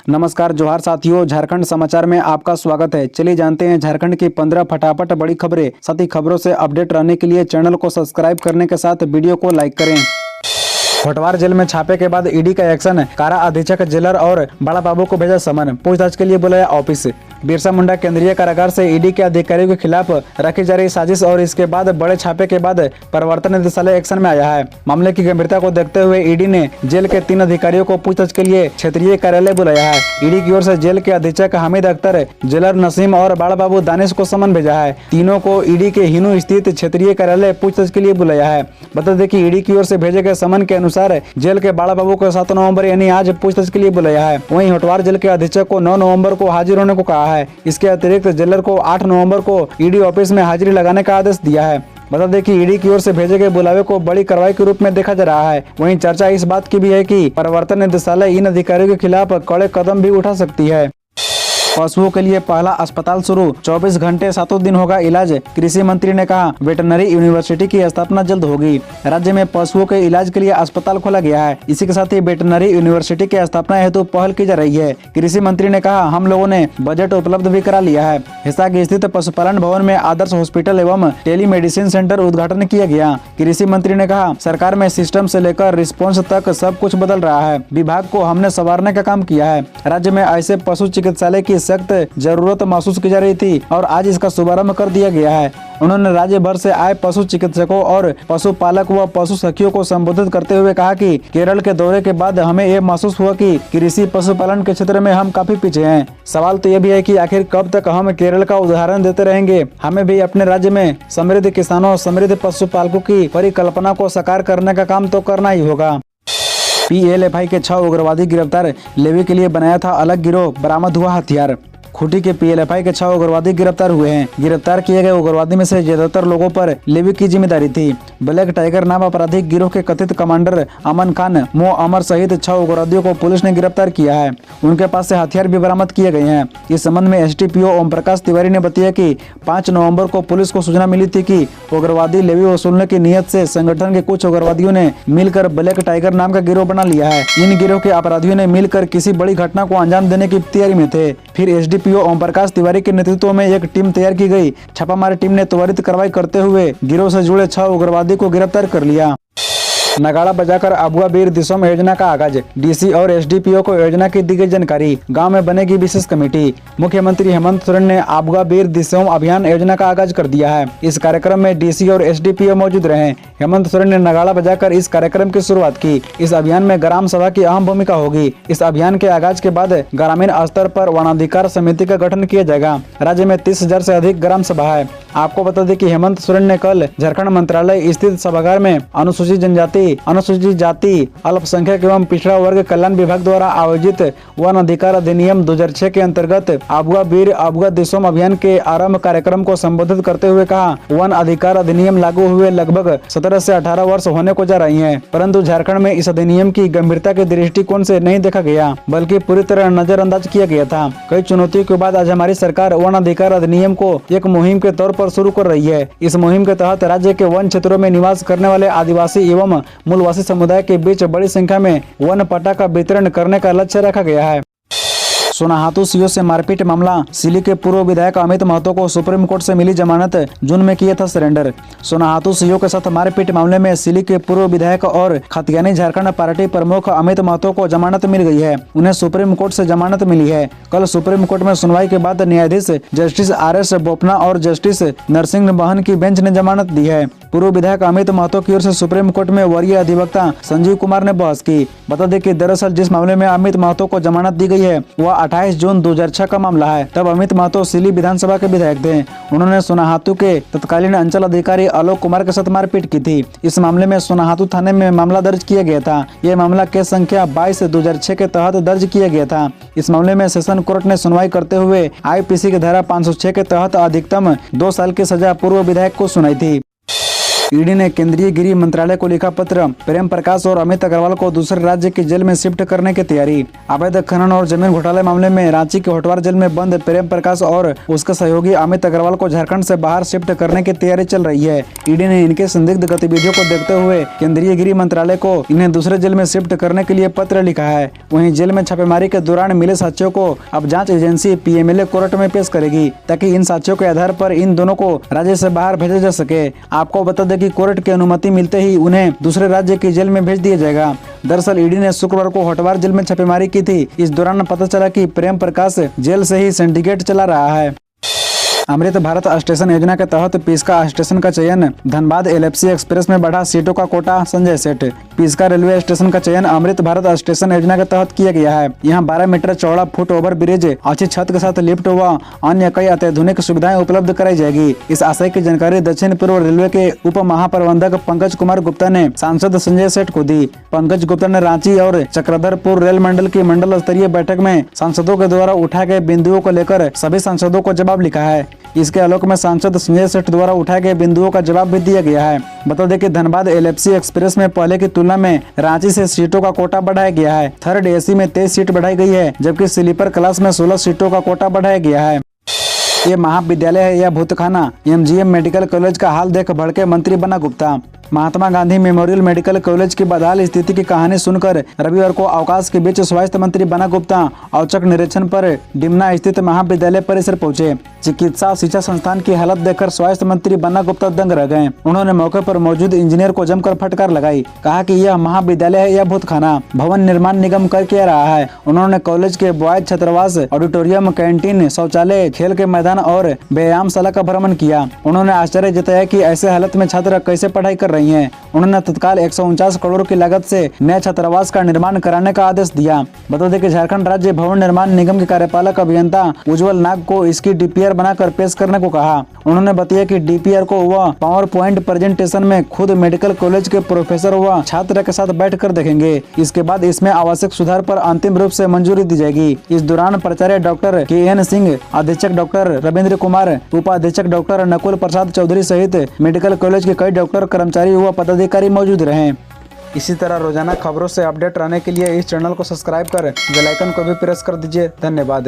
नमस्कार जोहार साथियों, झारखंड समाचार में आपका स्वागत है। चलिए जानते हैं झारखंड की 15 फटाफट बड़ी खबरें। साथ ही खबरों से अपडेट रहने के लिए चैनल को सब्सक्राइब करने के साथ वीडियो को लाइक करें। होटवार जेल में छापे के बाद ईडी का एक्शन, कारा अधीक्षक जेलर और बड़ा बाबू को भेजा समन, पूछताछ के लिए बुलाया ऑफिस। बिरसा मुंडा केंद्रीय कारागार से ईडी के अधिकारियों के खिलाफ रखी जा रही साजिश और इसके बाद बड़े छापे के बाद प्रवर्तन निदेशालय एक्शन में आया है। मामले की गंभीरता को देखते हुए ईडी ने जेल के 3 अधिकारियों को पूछताछ के लिए क्षेत्रीय कार्यालय बुलाया है। ईडी की ओर से जेल के अधीक्षक हामिद अख्तर, जेलर नसीम और बड़ा बाबू दानिश को समन भेजा है। तीनों को ईडी के हिनू स्थित क्षेत्रीय कार्यालय पूछताछ के लिए बुलाया है। बता दें कि ईडी की ओर से भेजे गए समन के अनुसार जेल के बड़ा बाबू को 7 नवंबर यानी आज पूछताछ के लिए बुलाया है। वहीं होटवार जेल के अधीक्षक को 9 नवंबर को हाजिर होने को कहा है। इसके अतिरिक्त जेलर को 8 नवंबर को ईडी ऑफिस में हाजिरी लगाने का आदेश दिया है। बता दें कि ईडी की ओर से भेजे गए बुलावे को बड़ी कार्रवाई के रूप में देखा जा रहा है। वहीं चर्चा इस बात की भी है कि प्रवर्तन निदेशालय इन अधिकारियों के खिलाफ कड़े कदम भी उठा सकती है। पशुओं के लिए पहला अस्पताल शुरू, 24 घंटे 7 दिन होगा इलाज। कृषि मंत्री ने कहा वेटरनरी यूनिवर्सिटी की स्थापना जल्द होगी। राज्य में पशुओं के इलाज के लिए अस्पताल खोला गया है। इसी के साथ ही वेटरनरी यूनिवर्सिटी की स्थापना हेतु पहल की जा रही है। कृषि मंत्री ने कहा हम लोगों ने बजट उपलब्ध भी करा लिया है। हिसार स्थित पशुपालन भवन में आदर्श हॉस्पिटल एवं टेलीमेडिसिन सेंटर उद्घाटन किया गया। कृषि मंत्री ने कहा सरकार में सिस्टम से लेकर रिस्पॉन्स तक सब कुछ बदल रहा है। विभाग को हमने संवारने का काम किया है। राज्य में ऐसे पशु चिकित्सालय की सख्त जरूरत महसूस की जा रही थी और आज इसका शुभारंभ कर दिया गया है। उन्होंने राज्य भर से आए पशु चिकित्सकों और पशुपालक व पशु सखियों को संबोधित करते हुए कहा कि केरल के दौरे के बाद हमें ये महसूस हुआ कि कृषि पशुपालन के क्षेत्र में हम काफी पीछे हैं। सवाल तो ये भी है कि आखिर कब तक हम केरल का उदाहरण देते रहेंगे। हमें भी अपने राज्य में समृद्ध किसानों, समृद्ध पशुपालकों की परिकल्पना को साकार करने का काम तो करना ही होगा। PLFI के 6 उग्रवादी गिरफ्तार, लेवी के लिए बनाया था अलग गिरोह, बरामद हुआ हथियार। खूंटी के PLFI के 6 उग्रवादी गिरफ्तार हुए हैं। गिरफ्तार किए गए उग्रवादी में से ज्यादातर लोगों पर लेवी की जिम्मेदारी थी। ब्लैक टाइगर नाम आपराधिक गिरोह के कथित कमांडर अमन खान, मो अमर सहित 6 उग्रवादियों को पुलिस ने गिरफ्तार किया है। उनके पास से हथियार भी बरामद किए गए हैं। इस संबंध में SDPO ओम प्रकाश तिवारी ने बताया कि 5 नवंबर को पुलिस को सूचना मिली थी कि उग्रवादी लेवी वसूलने की नीयत से संगठन के कुछ उग्रवादियों ने मिलकर ब्लैक टाइगर नाम का गिरोह बना लिया है। इन गिरोह के अपराधियों ने मिलकर किसी बड़ी घटना को अंजाम देने की तैयारी में थे। फिर SDPO ओम प्रकाश तिवारी के नेतृत्व में एक टीम तैयार की गई। छापामारी टीम ने त्वरित कार्रवाई करते हुए गिरोह से जुड़े 6 उग्रवादी को गिरफ्तार कर लिया। नगाड़ा बजाकर अबुआ वीर दिसोम योजना का आगाज, DC और SDPO को योजना की दी गई जानकारी। गांव में बनेगी विशेष कमेटी। मुख्यमंत्री हेमंत सोरेन ने अबुआ वीर दिसोम अभियान योजना का आगाज कर दिया है। इस कार्यक्रम में DC और SDPO मौजूद रहे। हेमंत सोरेन ने नगाड़ा बजाकर इस कार्यक्रम की शुरुआत की। इस अभियान में ग्राम सभा की अहम भूमिका होगी। इस अभियान के आगाज के बाद ग्रामीण स्तर पर वनाधिकार समिति का गठन किया जाएगा। राज्य में 30,000 से अधिक ग्राम सभा है। आपको बता दें कि हेमंत सोरेन ने कल झारखंड मंत्रालय स्थित सभागार में अनुसूचित जनजाति, अनुसूचित जाति, अल्पसंख्यक एवं पिछड़ा वर्ग कल्याण विभाग द्वारा आयोजित वन अधिकार अधिनियम 2006 के अंतर्गत अबुआ वीर अबुआ दिसोम अभियान के आरंभ कार्यक्रम को संबोधित करते हुए कहा वन अधिकार अधिनियम लागू हुए लगभग 17 से 18 वर्ष होने को जा रही है, परंतु झारखंड में इस अधिनियम की गंभीरता के दृष्टिकोण से नहीं देखा गया, बल्कि पूरी तरह नजरअंदाज किया गया था। कई चुनौतियों के बाद आज हमारी सरकार वन अधिकार अधिनियम को एक मुहिम के तौर पर शुरू कर रही है। इस मुहिम के तहत राज्य के वन क्षेत्रों में निवास करने वाले आदिवासी एवं मूलवासी समुदाय के बीच बड़ी संख्या में वन पट्टा का वितरण करने का लक्ष्य रखा गया है। सोनाहातू सीओ से मारपीट मामला, सिली के पूर्व विधायक अमित महतो को सुप्रीम कोर्ट से मिली जमानत, जून में किया था सरेंडर। सोनाहातू सीओ के साथ मारपीट मामले में सिली के पूर्व विधायक और खतियानी झारखंड पार्टी प्रमुख अमित महतो को जमानत मिल गई है। उन्हें सुप्रीम कोर्ट से जमानत मिली है। कल सुप्रीम कोर्ट में सुनवाई के बाद न्यायाधीश जस्टिस RS बोपन्ना और जस्टिस नरसिंह बहन की बेंच ने जमानत दी है। पूर्व विधायक अमित महतो की ओर से सुप्रीम कोर्ट में वरीय अधिवक्ता संजीव कुमार ने बहस की। बता दें कि दरअसल जिस मामले में अमित महतो को जमानत दी गई है वह 28 जून 2006 का मामला है। तब अमित महतो सिली विधानसभा के विधायक थे। उन्होंने सोनाहातू के तत्कालीन अंचल अधिकारी आलोक कुमार के साथ मारपीट की थी। इस मामले में सोनाहातू थाने में मामला दर्ज किया गया था। यह मामला केस संख्या 22/2006 के तहत दर्ज किया गया था। इस मामले में सेशन कोर्ट ने सुनवाई करते हुए IPC की धारा 506 के तहत अधिकतम 2 साल की सजा पूर्व विधायक को सुनाई थी। ईडी ने केंद्रीय गृह मंत्रालय को लिखा पत्र, प्रेम प्रकाश और अमित अग्रवाल को दूसरे राज्य की जेल में शिफ्ट करने की तैयारी। अवैध खनन और जमीन घोटाले मामले में रांची के होटवार जेल में बंद प्रेम प्रकाश और उसके सहयोगी अमित अग्रवाल को झारखंड से बाहर शिफ्ट करने की तैयारी चल रही है। ईडी ने इनके संदिग्ध गतिविधियों को देखते हुए केंद्रीय गृह मंत्रालय को इन्हें दूसरे जेल में शिफ्ट करने के लिए पत्र लिखा है। वहीं जेल में छापेमारी के दौरान मिले साक्ष्यों को अब जांच एजेंसी पीएमएलए कोर्ट में पेश करेगी, ताकि इन साक्ष्यों के आधार पर इन दोनों को राज्य से बाहर भेजा जा सके। आपको बता दें कि कोर्ट की अनुमति मिलते ही उन्हें दूसरे राज्य की जेल में भेज दिया जाएगा। दरअसल ईडी ने शुक्रवार को होटवार जेल में छापेमारी की थी। इस दौरान पता चला कि प्रेम प्रकाश जेल से ही सिंडिकेट चला रहा है। अमृत भारत स्टेशन योजना के तहत पिस्का स्टेशन का चयन, धनबाद एलएफसी एक्सप्रेस में बढ़ा सीटों का कोटा, संजय सेठ। पिस्का रेलवे स्टेशन का चयन अमृत भारत स्टेशन योजना के तहत किया गया है। यहाँ 12 मीटर चौड़ा फुट ओवर ब्रिज, अच्छी छत के साथ लिफ्ट व अन्य कई अत्याधुनिक सुविधाएं उपलब्ध कराई जाएगी। इस आशय की जानकारी दक्षिण पूर्व रेलवे के उप महाप्रबंधक पंकज कुमार गुप्ता ने सांसद संजय सेठ को दी। पंकज गुप्ता ने रांची और चक्रधरपुर रेल मंडल की मंडल स्तरीय बैठक में सांसदों के द्वारा उठाए गए बिंदुओं को लेकर सभी सांसदों को जवाब लिखा है। इसके आलोक में सांसद संजय सेठ द्वारा उठाए गए बिंदुओं का जवाब भी दिया गया है। बता दें कि धनबाद एलएफसी एक्सप्रेस में पहले की तुलना में रांची से सीटों का कोटा बढ़ाया गया है। थर्ड एसी में 23 सीट बढ़ाई गई है, जबकि स्लीपर क्लास में 16 सीटों का कोटा बढ़ाया गया है। ये महाविद्यालय है या भूतखाना, एमजीएम मेडिकल कॉलेज का हाल देख भड़के मंत्री बना Gupta. Mahatma Gandhi memorial medical college की बदहाल स्थिति की कहानी सुनकर रविवार को अवकाश के बीच स्वास्थ्य मंत्री बना गुप्ता औचक निरीक्षण पर डिमना स्थित महाविद्यालय परिसर पहुंचे। चिकित्सा शिक्षा संस्थान की हालत देखकर स्वास्थ्य मंत्री बना गुप्ता दंग रह गए। उन्होंने मौके पर मौजूद इंजीनियर को जमकर फटकार लगाई। कहा कि यह महाविद्यालय है या भूतखाना, भवन निर्माण निगम कर क्या रहा है। उन्होंने कॉलेज के बॉयज छात्रावास, ऑडिटोरियम, कैंटीन, शौचालय, खेल के मैदान और व्यायामशाला का भ्रमण किया। उन्होंने आश्चर्य जताया कि ऐसे हालत में छात्र कैसे पढ़ाई कर रही हैं। उन्होंने तत्काल 149 करोड़ की लागत से नए छात्रावास का निर्माण कराने का आदेश दिया। बता दें कि झारखंड राज्य भवन निर्माण निगम के कार्यपालक अभियंता उज्जवल नाग को इसकी डीपीआर बनाकर पेश करने को कहा। उन्होंने बताया कि डीपीआर को वह पावर पॉइंट प्रेजेंटेशन में खुद मेडिकल कॉलेज के प्रोफेसर व छात्र के साथ बैठकर देखेंगे। इसके बाद इसमें आवश्यक सुधार पर अंतिम रूप से मंजूरी दी जाएगी। इस दौरान प्राचार्य डॉक्टर KN सिंह, अधीक्षक डॉक्टर रविंद्र कुमार, उपाधीक्षक डॉक्टर नकुल प्रसाद चौधरी सहित मेडिकल कॉलेज के कई डॉक्टर, कर्मचारी व पदाधिकारी मौजूद रहे। इसी तरह रोजाना खबरों से अपडेट रहने के लिए इस चैनल को सब्सक्राइब कर बेल आइकन को भी प्रेस कर दीजिए। धन्यवाद।